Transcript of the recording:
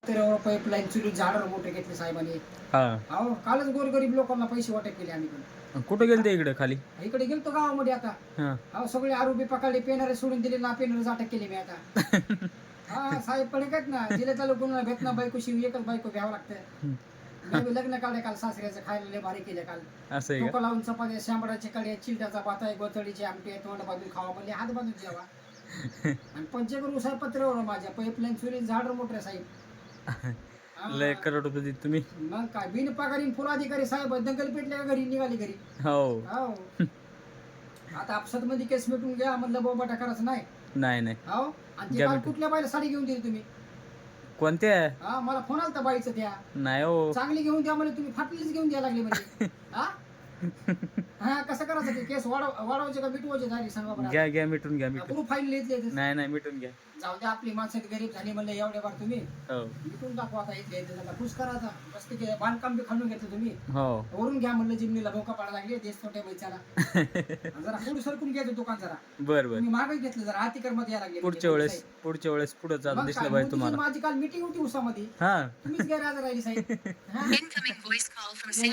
पत्र्यावर pipeline चुली झाडं मोठे घेतले साहेबांनी. हा अहो कालच गोरगरीब लोकांना पैसे वाटप केले आम्ही पण. कुठं गेलते इकडे खाली? इकडे गेलतो गावामध्ये आता. हा अहो सगळे आरोपी पकडले, पेनारे सोडून दिले ना, पेनारे अटक केली मी आता. हा साहेब पण काय ना, जिल्ह्यात चालू कोणाला भेटना बायको शिव एकच बायको घ्यावं लागतं. मी लग्न काढले काल सासऱ्याचं, खायला लय भारी केले काल. असं आहे डोकं लावून चपात्या, शांबडाचे कडे, चिलट्याचा भात आहे, गोचडीची आमटी आहे, तोंड बाजून खावा म्हणले, हात बाजून जेवा. आणि पंचगुरु साहेब पत्र्यावर माझ्या पाईपलाईन चुली झाड मोठे साहेब. का लय करोडपती तुम्ही. मग काय बिन पगारी फुल अधिकारी साहेब दंगल पेटले का घरी निघाली घरी. हो हो आता आपसात मध्ये केस मिटून घ्या म्हणलं, बोबाटा करायचं नाही. नाही नाही हो आणि ते घ्या काल मिटून. कुठल्या बाईला साडी घेऊन दिली तुम्ही? कोणत्या? हा मला फोन आलता बाईचं, त्या नाही हो चांगली घेऊन द्या म्हणजे तुम्ही फाटलीच घेऊन द्यायला लागली म्हणजे. हा हा कसं करायचं ते केस वाढवायचे का मिटवायचे झाली सांगा बरं. घ्या घ्या मिटून घ्या मिटून. पुढे फाईल लिहितले नाही नाही मिटून घ्या. जाऊ द्या, आपली माणसं गरीब झाली म्हणलं एवढ्या बार तुम्ही हो मिटून टाकू आता. इथले त्याला खुश करायचा मस्त बांधकाम बी खाणून घेतलं तुम्ही. हो वरून घ्या म्हणलं, जिमनीला भोका पाडा लागले देश छोट्या बैचाला. जरा पुढे सरकून घ्यायचं दुकान जरा. बर बर तुम्ही मागे घेतलं जरा, आतिकर मध्ये यायला लागले. पुढच्या वेळेस पुढे मग चालू काय, दिसलं पाहिजे तुम्हाला. माझी काल मीटिंग होती उसामध्ये, हा तुम्हीच गैरहजर राहिली साहेब. हा? Incoming voice call from